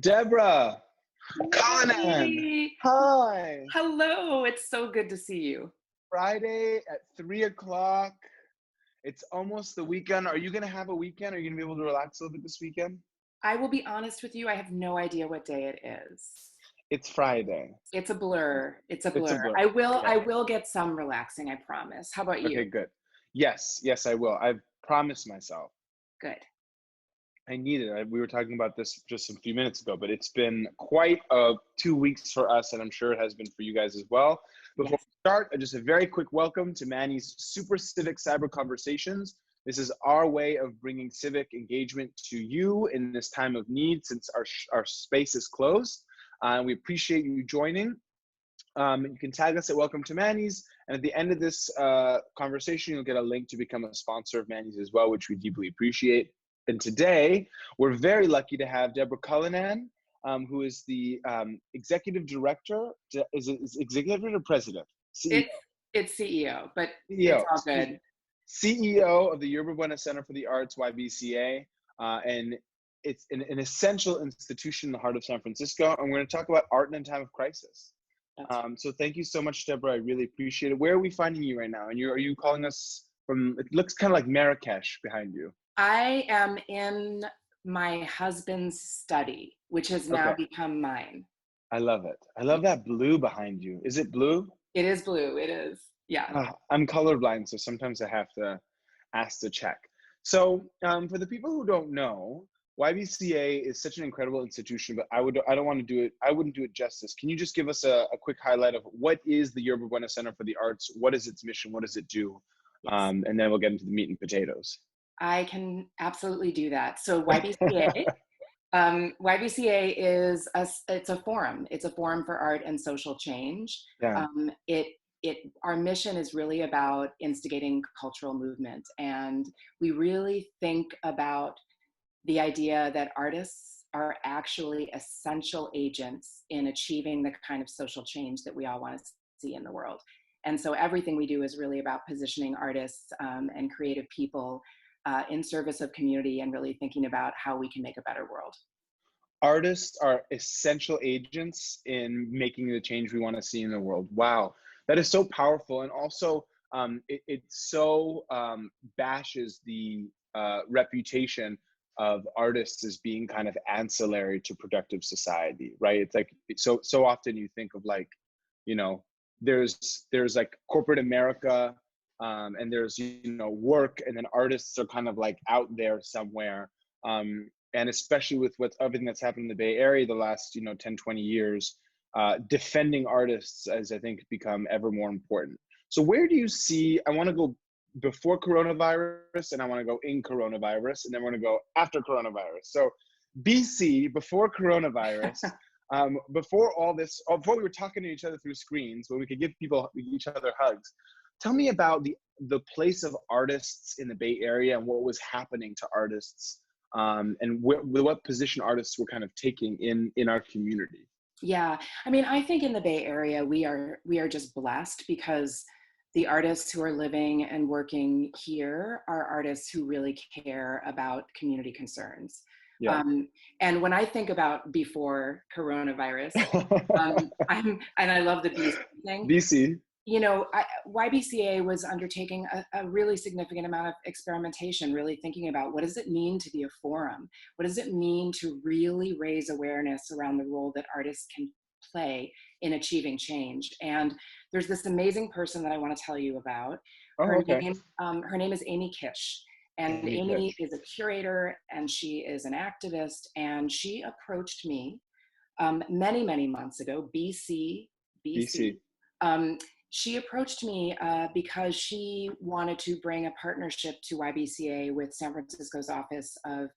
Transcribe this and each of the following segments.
Deborah Cullinan. Yay! Hi. Hello, it's so good to see you. Friday at 3 o'clock. It's almost the weekend. Are you going to have a weekend? Are you going to be able to relax a little bit this weekend? I will be honest with you, I have no idea what day it is. It's Friday. It's a blur. It's a It's a blur. blur. I Okay. will get some relaxing, I promise. How about you? Okay, good. Yes, I will. I've promised myself. Good. I need it. We were talking about this just a few minutes ago, but it's been quite 2 weeks for us, and I'm sure it has been for you guys as well. Before Yes. we start, just a very quick welcome to Manny's Super Civic Cyber Conversations. This is our way of bringing civic engagement to you in this time of need since our space is closed. We appreciate you joining. You can tag us at Welcome to Manny's, and at the end of this conversation, you'll get a link to become a sponsor of Manny's as well, which we deeply appreciate. And today, we're very lucky to have Deborah Cullinan, who is the executive director. Is executive or president? CEO. It's CEO, but CEO. it's all good. CEO of the Yerba Buena Center for the Arts, YBCA, and it's an essential institution in the heart of San Francisco. And we're going to talk about art in a time of crisis. So thank you so much, Deborah. I really appreciate it. Where are we finding you right now? And are you calling us from? It looks kind of like Marrakesh behind you. I am in my husband's study, which has now become mine. I love it. I love that blue behind you. Is it blue? It is blue. It is. Yeah. I'm colorblind, so sometimes I have to ask to check. So for the people who don't know, YBCA is such an incredible institution, but I don't want to do it. I wouldn't do it justice. Can you just give us a quick highlight of what is the Yerba Buena Center for the Arts? What is its mission? What does it do? Yes. And then we'll get into the meat and potatoes. I can absolutely do that. So YBCA, YBCA is it's a forum. It's a forum for art and social change. Yeah. Our mission is really about instigating cultural movement, and we really think about the idea that artists are actually essential agents in achieving the kind of social change that we all want to see in the world. And so everything we do is really about positioning artists and creative people in service of community and really thinking about how we can make a better world. Artists are essential agents in making the change we want to see in the world. Wow, that is so powerful. And also it so bashes the reputation of artists as being kind of ancillary to productive society, right? It's like so often you think of like, you know, there's like corporate America, and there's work, and then artists are kind of like out there somewhere, and especially with everything that's happened in the Bay Area the last 10-20 years, defending artists has, I think, become ever more important. So where do you see, I want to go before coronavirus, and I want to go in coronavirus, and then we're going to go after coronavirus. So BC, before coronavirus, before all this, before we were talking to each other through screens, where we could give each other hugs, tell me about the place of artists in the Bay Area and what was happening to artists, and what position artists were kind of taking in our community. Yeah, I mean, I think in the Bay Area, we are just blessed because the artists who are living and working here are artists who really care about community concerns. Yeah. And when I think about before coronavirus, and I love the BC thing. BC. YBCA was undertaking a really significant amount of experimentation, really thinking about what does it mean to be a forum? What does it mean to really raise awareness around the role that artists can play in achieving change? And there's this amazing person that I want to tell you about. Her name is Amy Kish. And Amy is a curator, and she is an activist, and she approached me many, many months ago, BC. She approached me because she wanted to bring a partnership to YBCA with San Francisco's Office of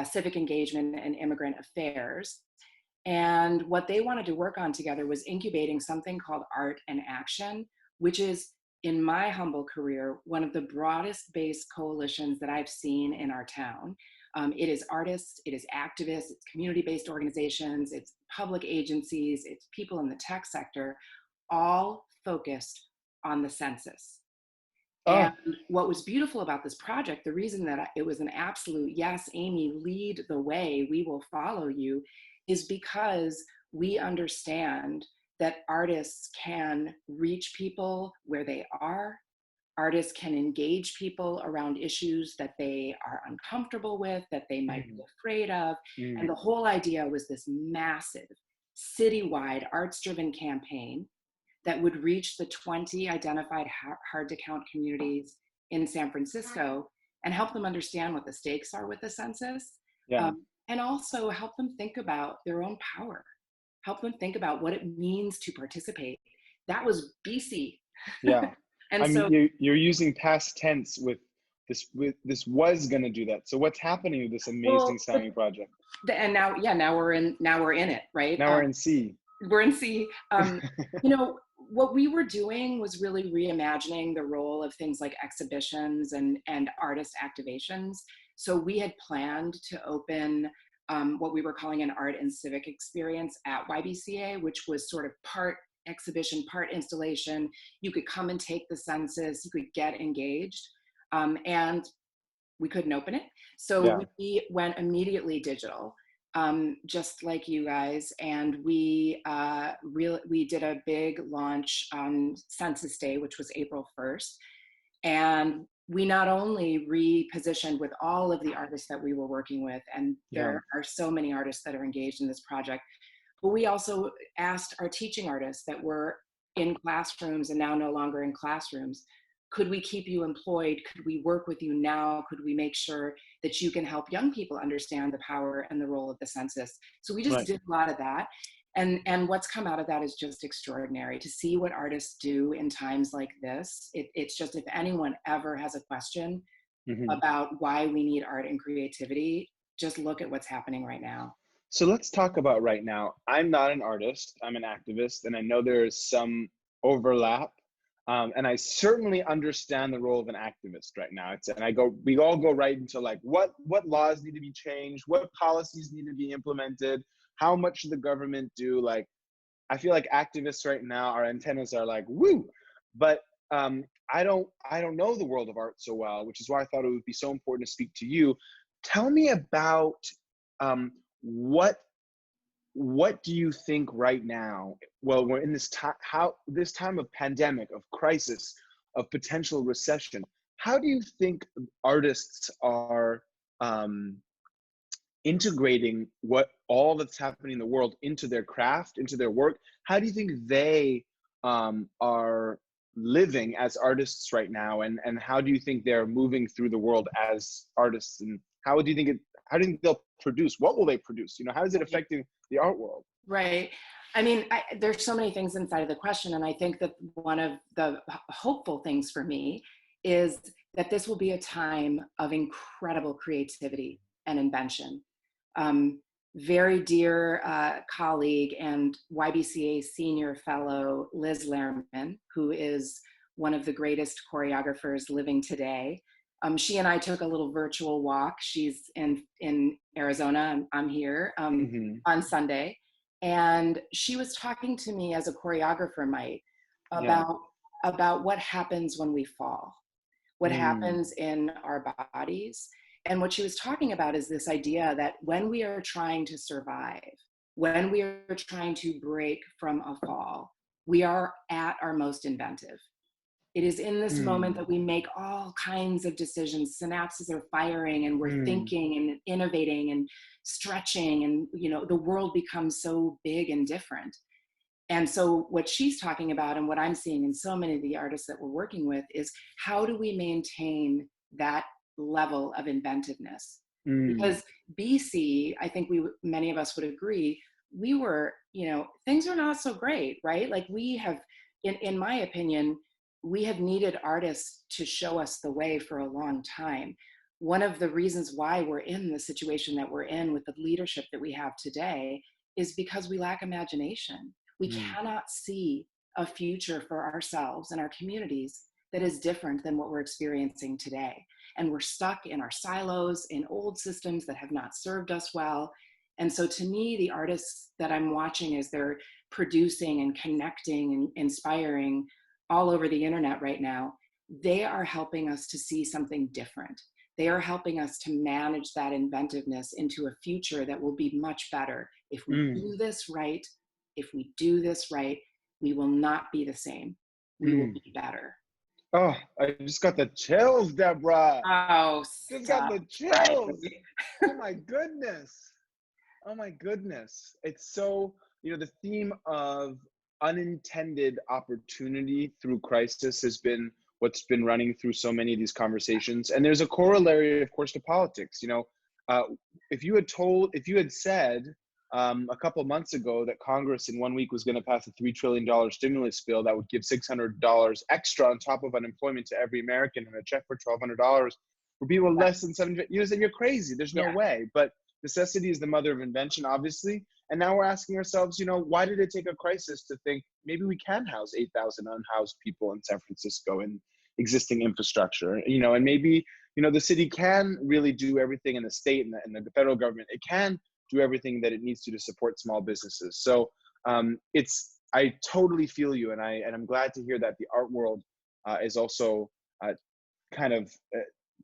Civic Engagement and Immigrant Affairs. And what they wanted to work on together was incubating something called Art and Action, which is, in my humble career, one of the broadest based coalitions that I've seen in our town. It is artists, it is activists, it's community-based organizations, it's public agencies, it's people in the tech sector, all focused on the census. And what was beautiful about this project, the reason that it was an absolute, yes, Amy, lead the way, we will follow you, is because we understand that artists can reach people where they are. Artists can engage people around issues that they are uncomfortable with, that they might be afraid of. And the whole idea was this massive citywide arts-driven campaign that would reach the 20 identified hard-to-count communities in San Francisco and help them understand what the stakes are with the census, Yeah. and also help them think about their own power, help them think about what it means to participate. That was BC. Yeah. And I mean, so you're using past tense with this was going to do that. So what's happening with this amazing sounding project? and now we're in it, right? Now we're in C. We're in C. You know, what we were doing was really reimagining the role of things like exhibitions and artist activations. So we had planned to open what we were calling an art and civic experience at YBCA, which was sort of part exhibition, part installation. You could come and take the census, you could get engaged, and we couldn't open it. So we went immediately digital, just like you guys, and we did a big launch on Census Day, which was April 1st, and we not only repositioned with all of the artists that we were working with, and there are so many artists that are engaged in this project, but we also asked our teaching artists that were in classrooms and now no longer in classrooms, could we keep you employed? Could we work with you now? Could we make sure that you can help young people understand the power and the role of the census? So we just did a lot of that. And what's come out of that is just extraordinary. To see what artists do in times like this, it's just, if anyone ever has a question about why we need art and creativity, just look at what's happening right now. So let's talk about right now. I'm not an artist, I'm an activist, and I know there is some overlap. And I certainly understand the role of an activist right now. We all go right into like, what laws need to be changed? What policies need to be implemented? How much should the government do? Like, I feel like activists right now, our antennas are like, woo, but I don't know the world of art so well, which is why I thought it would be so important to speak to you. Tell me about what do you think right now? Well, we're in this time, this time of pandemic, of crisis, of potential recession. How do you think artists are integrating all that's happening in the world into their craft, into their work? How do you think they are living as artists right now, and how do you think they're moving through the world as artists, and how do you think they'll produce? What will they produce? You know, how is it affecting the art world? Right. I mean, there's so many things inside of the question, and I think that one of the hopeful things for me is that this will be a time of incredible creativity and invention. Very dear colleague and YBCA senior fellow Liz Lehrman, who is one of the greatest choreographers living today. She and I took a little virtual walk. She's in Arizona, I'm here on Sunday. And she was talking to me as a choreographer might about what happens when we fall, what happens in our bodies. And what she was talking about is this idea that when we are trying to survive, when we are trying to break from a fall, we are at our most inventive. It is in this moment that we make all kinds of decisions. Synapses are firing, and we're thinking and innovating and stretching, and the world becomes so big and different. And so what she's talking about, and what I'm seeing in so many of the artists that we're working with, is how do we maintain that level of inventiveness? Because BC, I think many of us would agree, we were, things are not so great, right? Like we have, in my opinion, we have needed artists to show us the way for a long time. One of the reasons why we're in the situation that we're in with the leadership that we have today is because we lack imagination. We cannot see a future for ourselves and our communities that is different than what we're experiencing today. And we're stuck in our silos, in old systems that have not served us well. And so to me, the artists that I'm watching as they're producing and connecting and inspiring all over the internet right now, they are helping us to see something different. They are helping us to manage that inventiveness into a future that will be much better If we Mm, do this right, if we do this right, we will not be the same. We will mm. be better. Oh, I just got the chills, Deborah. Oh, Just got stop. the Right. chills. Oh my goodness. Oh my goodness. It's so, the theme of unintended opportunity through crisis has been what's been running through so many of these conversations. And there's a corollary, of course, to politics. Uh, if you had said a couple of months ago that Congress in 1 week was going to pass a $3 trillion stimulus bill that would give $600 extra on top of unemployment to every American and a check for $1,200 for people less than 7, you said, you're crazy. There's no Yeah. way. But necessity is the mother of invention, obviously. And now we're asking ourselves, why did it take a crisis to think maybe we can house 8,000 unhoused people in San Francisco in existing infrastructure, and maybe, the city can really do everything, in the state and the federal government, it can do everything that it needs to support small businesses. So I totally feel you. And I'm glad to hear that the art world is also kind of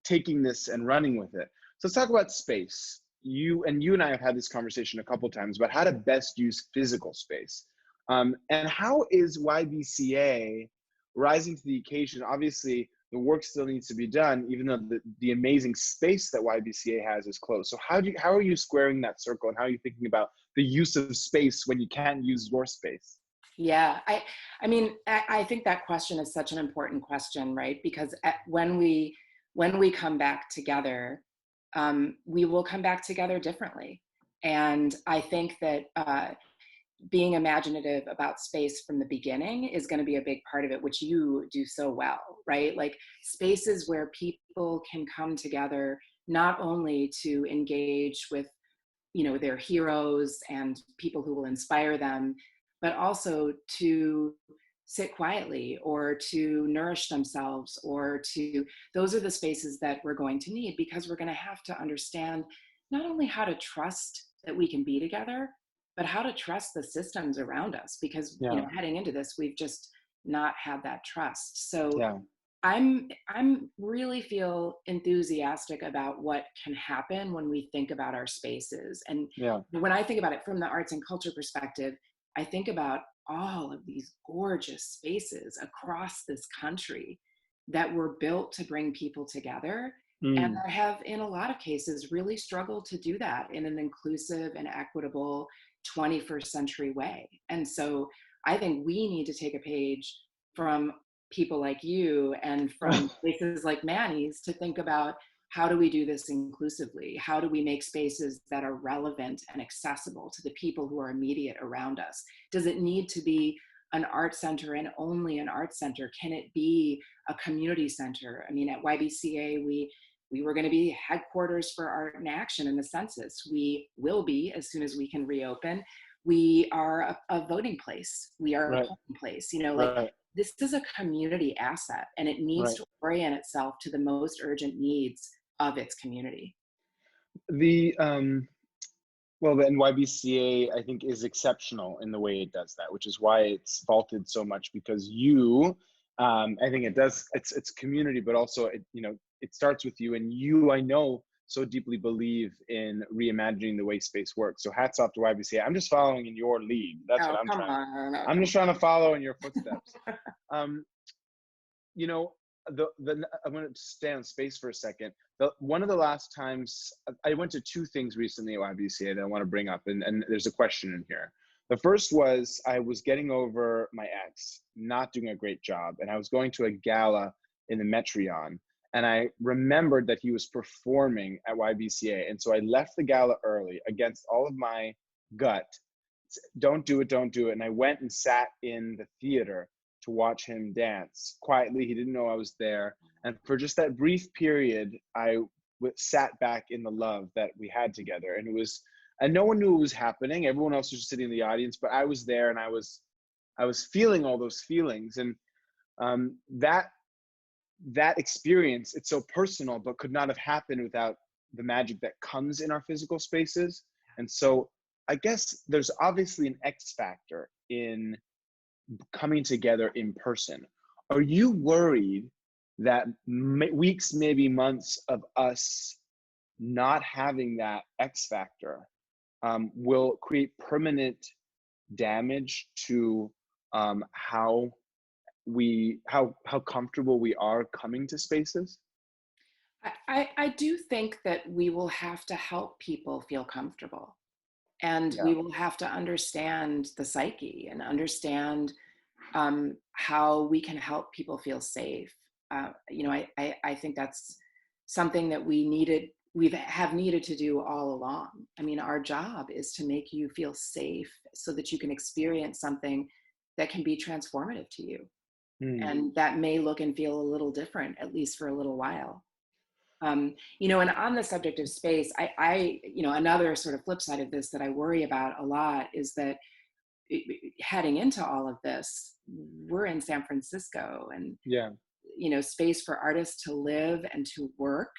taking this and running with it. So let's talk about space. You and I have had this conversation a couple times about how to best use physical space. And how is YBCA rising to the occasion? Obviously, the work still needs to be done, even though the amazing space that YBCA has is closed. So how are you squaring that circle, and how are you thinking about the use of space when you can't use your space? Yeah, I mean, I think that question is such an important question, right? Because when we come back together, we will come back together differently. And I think that being imaginative about space from the beginning is going to be a big part of it, which you do so well, right? Like spaces where people can come together, not only to engage with, their heroes and people who will inspire them, but also to sit quietly or to nourish themselves, or those are the spaces that we're going to need, because we're going to have to understand not only how to trust that we can be together, but how to trust the systems around us, because Yeah, heading into this, we've just not had that trust. So yeah, I'm really feel enthusiastic about what can happen when we think about our spaces. And yeah. when I think about it from the arts and culture perspective, I think about all of these gorgeous spaces across this country that were built to bring people together, and Mm, that have, in a lot of cases, really struggled to do that in an inclusive and equitable 21st century way. And so I think we need to take a page from people like you and from places like Manny's to think about, how do we do this inclusively? How do we make spaces that are relevant and accessible to the people who are immediate around us? Does it need to be an art center and only an art center? Can it be a community center? I mean, at YBCA, we were going to be headquarters for Art in Action in the census. We will be as soon as we can reopen. We are a voting place. We are a right, polling place. Like, right, this is a community asset, and it needs right. to orient itself to the most urgent needs of its community. The Well, the NYBCA, I think, is exceptional in the way it does that, which is why it's vaulted so much, because I think it does, it's community, but also it starts with you, and you, I know, so deeply believe in reimagining the way space works. So hats off to YBCA. I'm just following in your lead. That's Oh, what I'm come trying to, on. Oh, I'm come just trying to follow in your footsteps. Um, you know, I'm going to stay on space for a second. One of the last times I went to two things recently at YBCA that I want to bring up, and there's a question in here. The first was, I was getting over my ex not doing a great job, and I was going to a gala in the Metreon, and I remembered that he was performing at YBCA, and so I left the gala early against all of my gut. Don't do it, don't do it. And I went and sat in the theater to watch him dance quietly. He didn't know I was there. And for just that brief period, sat back in the love that we had together. And no one knew what was happening. Everyone else was just sitting in the audience, but I was there, and I was feeling all those feelings. And that experience, it's so personal, but could not have happened without the magic that comes in our physical spaces. And so I guess there's obviously an X factor in coming together in person. Are you worried that weeks, maybe months of us not having that X factor will create permanent damage to how how comfortable we are coming to spaces? I do think that we will have to help people feel comfortable, and Yeah. we will have to understand the psyche and understand how we can help people feel safe. I think that's something that we have needed to do all along. I mean, our job is to make you feel safe so that you can experience something that can be transformative to you. Mm, And that may look and feel a little different, at least for a little while. And on the subject of space, another sort of flip side of this that I worry about a lot is that heading into all of this, we're in San Francisco, and yeah. space for artists to live and to work,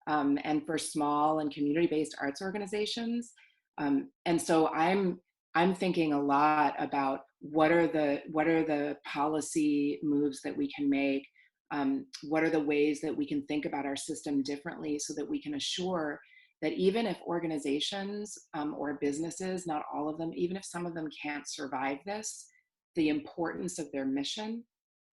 and for small and community-based arts organizations. And so I'm thinking a lot about what are the policy moves that we can make. What are the ways that we can think about our system differently so that we can assure that even if organizations or businesses, not all of them, even if some of them can't survive this, the importance of their mission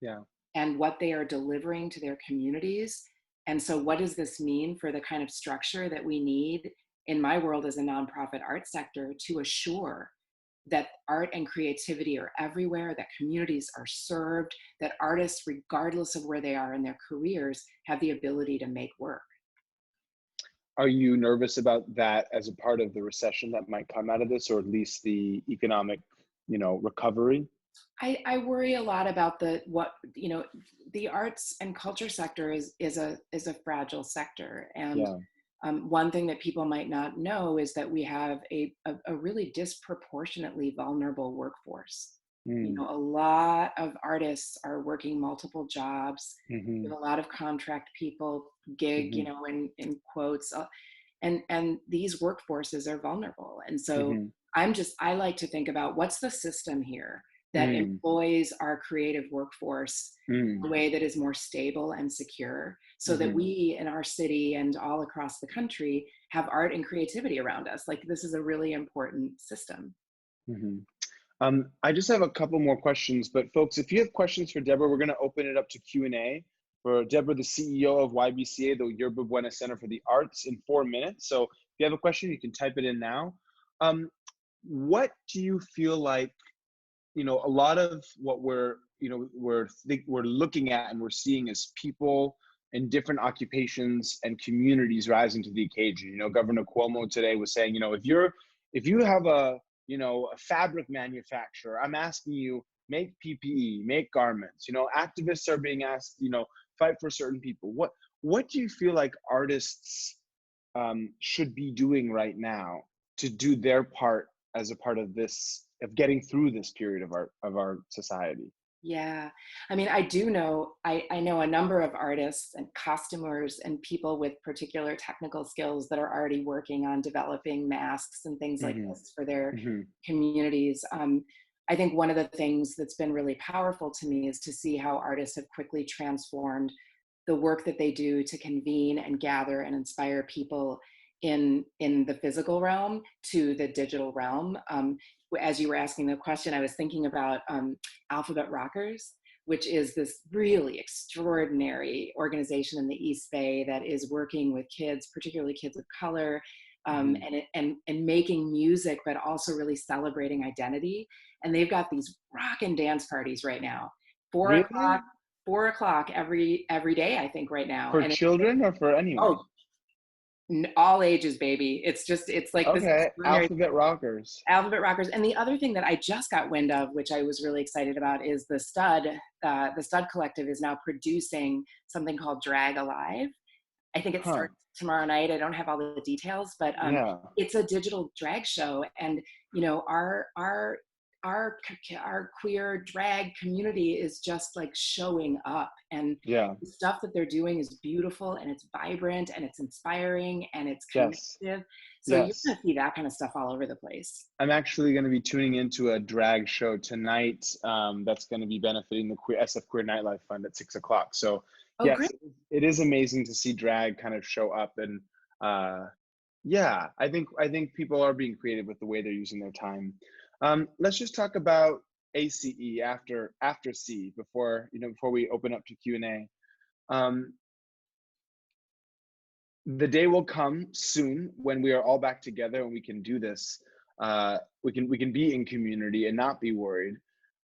Yeah. and what they are delivering to their communities. And so, what does this mean for the kind of structure that we need in my world as a nonprofit art sector to assure that art and creativity are everywhere, that communities are served, that artists, regardless of where they are in their careers, have the ability to make work? Are you nervous about that as a part of the recession that might come out of this, or at least the economic, recovery? I worry a lot about the arts and culture sector is a fragile sector. And Yeah. one thing that people might not know is that we have a really disproportionately vulnerable workforce. Mm, A lot of artists are working multiple jobs. We mhm, have a lot of contract people, gig, mhm, in quotes, and these workforces are vulnerable. And so mhm, I like to think about what's the system here that mm, employs our creative workforce in a mm, way that is more stable and secure, so that mhm. we in our city and all across the country have art and creativity around us. Like, this is a really important system. Mhm. I just have a couple more questions, but folks, if you have questions for Deborah, we're going to open it up to Q&A for Deborah, the CEO of YBCA, the Yerba Buena Center for the Arts, in 4 minutes. So if you have a question, you can type it in now. Um, what do you feel like, a lot of what we're looking at and we're seeing is people in different occupations and communities rising to the occasion. Governor Cuomo today was saying, if you have a fabric manufacturer, I'm asking you, make PPE, make garments. Activists are being asked, fight for certain people. What do you feel like artists should be doing right now to do their part as a part of this, of getting through this period of our society? Yeah. I mean, I know a number of artists and costumers and people with particular technical skills that are already working on developing masks and things like Hmm. this for their Hmm. communities. I think one of the things that's been really powerful to me is to see how artists have quickly transformed the work that they do to convene and gather and inspire people in the physical realm to the digital realm. As you were asking the question, I was thinking about Alphabet Rockers, which is this really extraordinary organization in the East Bay that is working with kids, particularly kids of color, Hmm. and making music, but also really celebrating identity. And they've got these rock and dance parties right now, 4 o'clock, Really? 4 o'clock every day, I think, right now. For And children or for oh, anyone? all ages, baby. It's like this Okay, extraordinary Alphabet Rockers. Alphabet Rockers. And the other thing that I just got wind of, which I was really excited about, is the Stud. The Stud Collective is now producing something called Drag Alive. I think it Huh. starts tomorrow night. I don't have all the details, but Yeah. it's a digital drag show. And our queer drag community is just like showing up, and Yeah. the stuff that they're doing is beautiful and it's vibrant and it's inspiring and it's Yes. connective. So you're going Yes. to see that kind of stuff all over the place. I'm actually going to be tuning into a drag show tonight, that's going to be benefiting the SF Queer Nightlife Fund at 6 o'clock. So, Oh, yes, great. it is amazing to see drag kind of show up and uh, Yeah, I think people are being creative with the way they're using their time. Let's just talk about ACE after C before we open up to Q&A. Um, the day will come soon when we are all back together and we can do this. We can be in community and not be worried.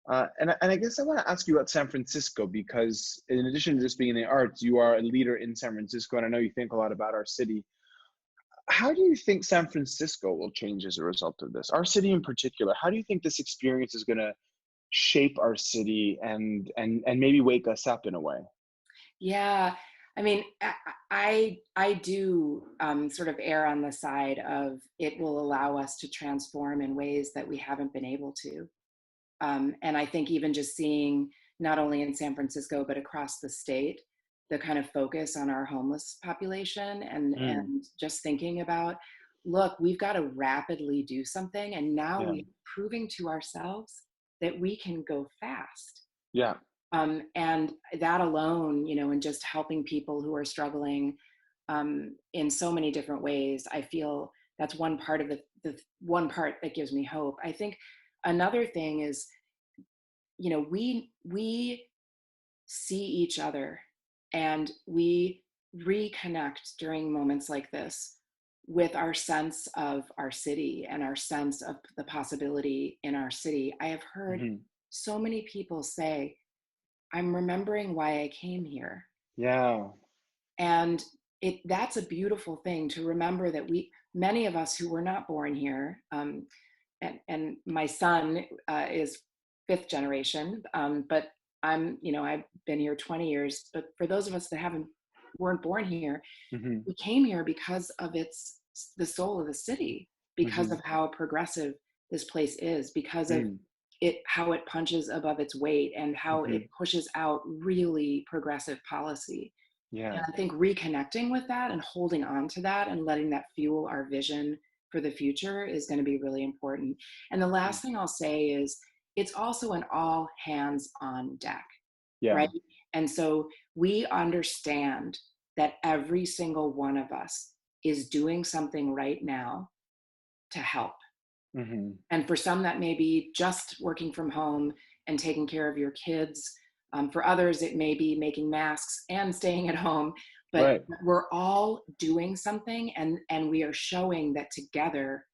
And I guess I want to ask you about San Francisco because in addition to just being in the arts, you are a leader in San Francisco, and I know you think a lot about our city. How do you think San Francisco will change as a result of this? Our city in particular. How do you think this experience is going to shape our city and maybe wake us up in a way? Yeah, I mean, I do sort of err on the side of it will allow us to transform in ways that we haven't been able to. And I think even just seeing not only in San Francisco but across the state, the kind of focus on our homeless population Mm, and just thinking about, look, we've got to rapidly do something, and now yeah, we're proving to ourselves that we can go fast. yeah, And that alone, and just helping people who are struggling in so many different ways, I feel that's one part of the one part that gives me hope. I think another thing is, we see each other and we reconnect during moments like this with our sense of our city and our sense of the possibility in our city. I have heard hmm, so many people say, I'm remembering why I came here. yeah, And that's a beautiful thing to remember, that many of us who were not born here, and my son is fifth generation, but I've been here 20 years. But for those of us that weren't born here, hmm, we came here because of the soul of the city, because hmm, of how progressive this place is, because of mm, how it punches above its weight and how it hmm, pushes out really progressive policy. yeah, And I think reconnecting with that and holding on to that and letting that fuel our vision for the future is going to be really important. And the mm, last thing I'll say is it's also an all hands on deck, yeah, right? And so we understand that every single one of us is doing something right now to help. hmm, And for some, that may be just working from home and taking care of your kids. For others, it may be making masks and staying at home. But right. we're all doing something, and we are showing that together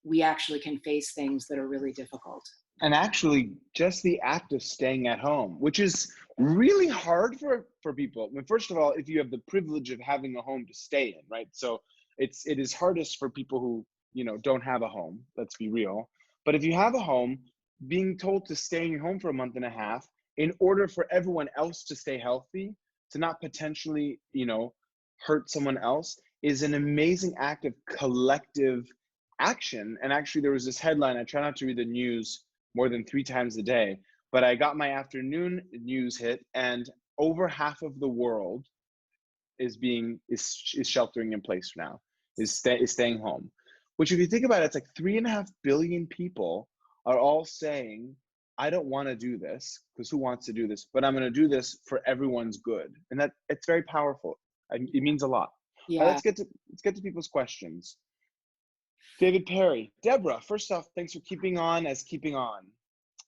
we actually can face things that are really difficult. And actually, just the act of staying at home, which is really hard for people. I mean, first of all, if you have the privilege of having a home to stay in, right? So it is hardest for people who don't have a home. Let's be real. But if you have a home, being told to stay in your home for a month and a half in order for everyone else to stay healthy, to not potentially hurt someone else, is an amazing act of collective action. And actually, there was this headline. I try not to read the news more than 3 times a day. But I got my afternoon news hit, and over half of the world is sheltering in place now, is staying home. Which, if you think about it, it's like 3.5 billion people are all saying, "I don't want to do this because who wants to do this? But I'm going to do this for everyone's good," and that it's very powerful. It means a lot. All right, Yeah, let's get to people's questions. David Perry, Deborah, first off, thanks for keeping on.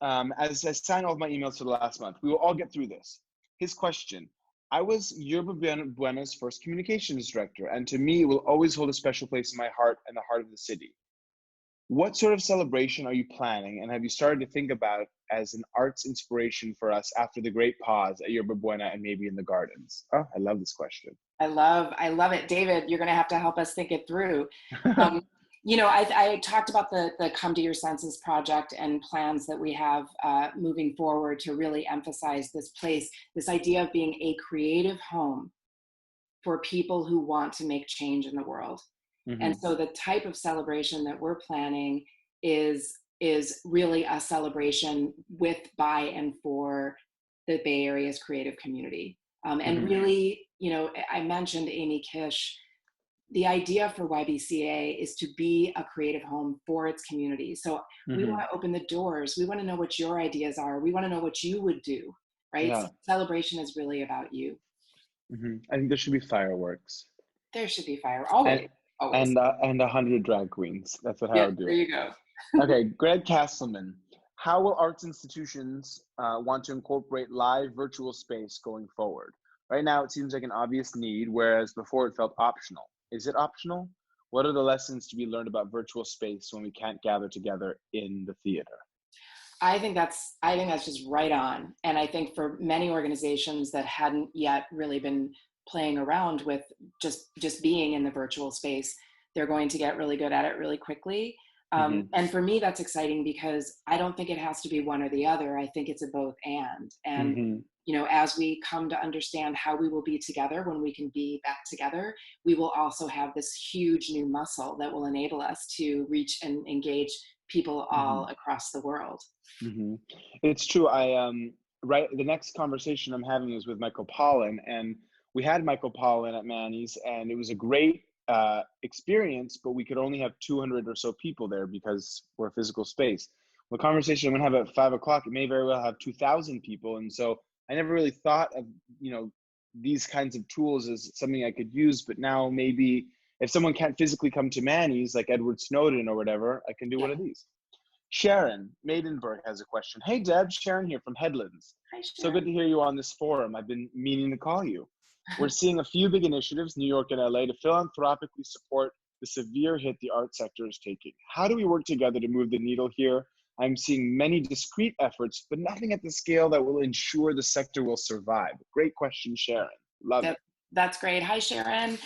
As I sign all of my emails for the last month, we will all get through this. His question: I was Yerba Buena's first communications director, and to me, it will always hold a special place in my heart and the heart of the city. What sort of celebration are you planning, and have you started to think about as an arts inspiration for us after the great pause at Yerba Buena and maybe in the gardens? Oh, I love this question. I love it, David. You're going to have to help us think it through. Um, I talked about the Come to Your Senses project and plans that we have moving forward to really emphasize this place, this idea of being a creative home for people who want to make change in the world. And Hmm, so the type of celebration that we're planning is really a celebration with, by, and for the Bay Area's creative community. And hmm, really, I mentioned Amy Kish. The idea for YBCA is to be a creative home for its community. So we want hmm. to open the doors. We want to know what your ideas are. We want to know what you would do, right? So Yeah. celebration is really about you. I think there should be fireworks. There should be fire And always. always. And 100 drag queens. That's what I Yeah, would do there it. you go. Okay, Greg Castleman. How will arts institutions want to incorporate live virtual space going forward? Right now, it seems like an obvious need, whereas before it felt optional. Is it optional? What are the lessons to be learned about virtual space when we can't gather together in the theater? I think that's just right on. And I think for many organizations that hadn't yet really been playing around with just being in the virtual space, they're going to get really good at it really quickly. Hmm. And for me, that's exciting because I don't think it has to be one or the other. I think it's a both and. And Hmm. as we come to understand how we will be together when we can be back together, we will also have this huge new muscle that will enable us to reach and engage people Hmm. all across the world. Hmm. It's true. Right, the next conversation I'm having is with Michael Pollan, and we had Michael Pollan at Manny's, and it was a great experience, but we could only have 200 or so people there because we're a physical space. The conversation I'm gonna have at 5 o'clock, it may very well have 2,000 people, and so I never really thought of these kinds of tools as something I could use, but now maybe if someone can't physically come to Manny's, like Edward Snowden or whatever, I can do Yeah. one of these. Sharon Maidenberg has a question. Hey Deb, Sharon here from Headlands. Hi, So good Sharon. to hear you on this forum. I've been meaning to call you. We're seeing a few big initiatives, New York and LA, to philanthropically support the severe hit the art sector is taking. How do we work together to move the needle here? I'm seeing many discrete efforts, but nothing at the scale that will ensure the sector will survive. Great question, Sharon. Love it. That's great. Hi, Sharon.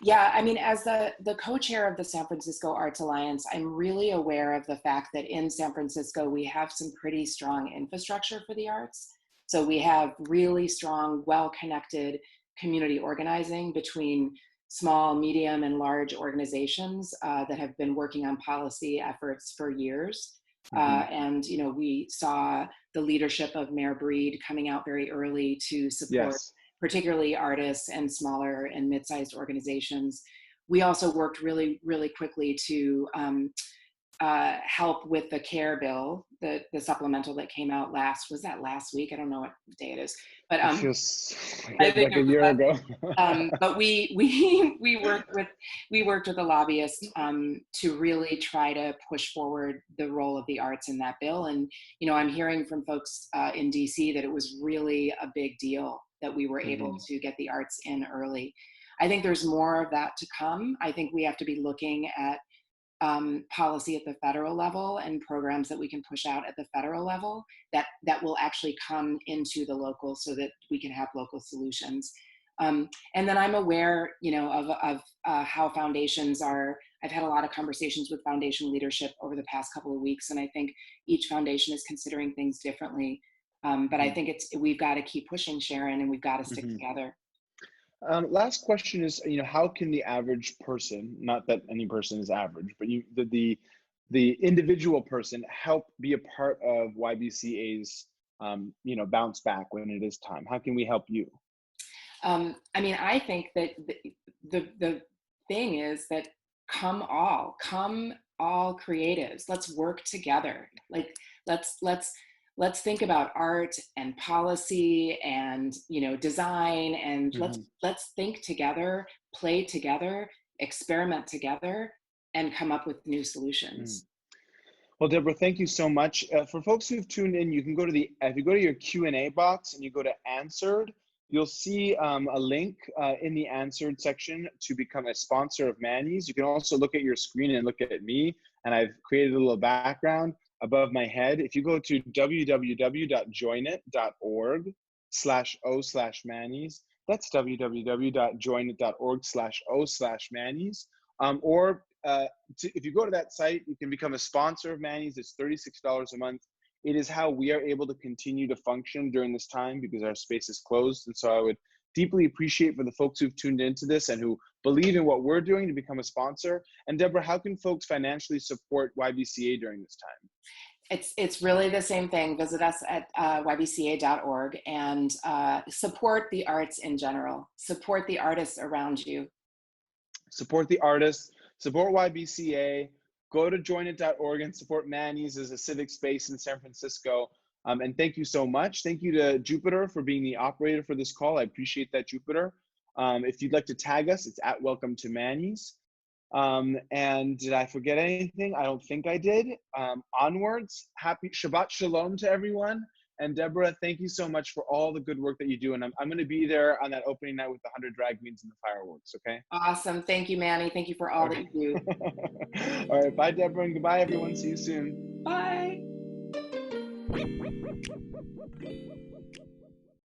Yeah, I mean, as the co-chair of the San Francisco Arts Alliance, I'm really aware of the fact that in San Francisco, we have some pretty strong infrastructure for the arts. So we have really strong, well-connected community organizing between small, medium, and large organizations that have been working on policy efforts for years. Hmm. And, we saw the leadership of Mayor Breed coming out very early to support Yes. particularly artists and smaller and mid-sized organizations. We also worked really, really quickly to help with the CARE bill, the supplemental that came out was that last week? I don't know what day it is, but It feels I think like a it was year ago. but we worked with a lobbyist to really try to push forward the role of the arts in that bill. And I'm hearing from folks in DC that it was really a big deal that we were able Hmm. to get the arts in early. I think there's more of that to come. I think we have to be looking at policy at the federal level and programs that we can push out at the federal level that will actually come into the local so that we can have local solutions. And then I'm aware, of how foundations are. I've had a lot of conversations with foundation leadership over the past couple of weeks, and I think each foundation is considering things differently. But I think we've got to keep pushing, Sharon, and we've got to stick Hmm. together. Last question is, how can the average person, not that any person is average, but the individual person help be a part of YBCA's, bounce back when it is time? How can we help you? I mean, I think that the thing is that come all creatives. Let's work together. Like let's think about art and policy and design, and Hmm. let's think together, play together, experiment together, and come up with new solutions. Well, Deborah, thank you so much. For folks who've tuned in, you can go to if you go to your Q&A box and you go to Answered, you'll see a link in the Answered section to become a sponsor of Manny's. You can also look at your screen and look at me, and I've created a little background above my head. If you go to www.joinit.org/o/Manny's, that's www.joinit.org/o/Manny's, or if you go to that site, you can become a sponsor of Manny's. It's $36 a month. It is how we are able to continue to function during this time because our space is closed. And so I would deeply appreciate for the folks who've tuned into this and who believe in what we're doing to become a sponsor. And Deborah, how can folks financially support YBCA during this time? It's really the same thing. Visit us at ybca.org and support the arts in general. Support the artists around you. Support the artists, support YBCA, go to joinit.org and support Manny's as a civic space in San Francisco. And thank you so much. Thank you to Jupiter for being the operator for this call. I appreciate that, Jupiter. If you'd like to tag us, it's at Welcome to Manny's. And did I forget anything? I don't think I did. Onwards, happy Shabbat Shalom to everyone. And Deborah, thank you so much for all the good work that you do. And I'm going to be there on that opening night with the 100 drag queens and the fireworks, okay? Awesome. Thank you, Manny. Thank you for all that you do. All right. Bye, Deborah, and goodbye, everyone. See you soon. do. Bye.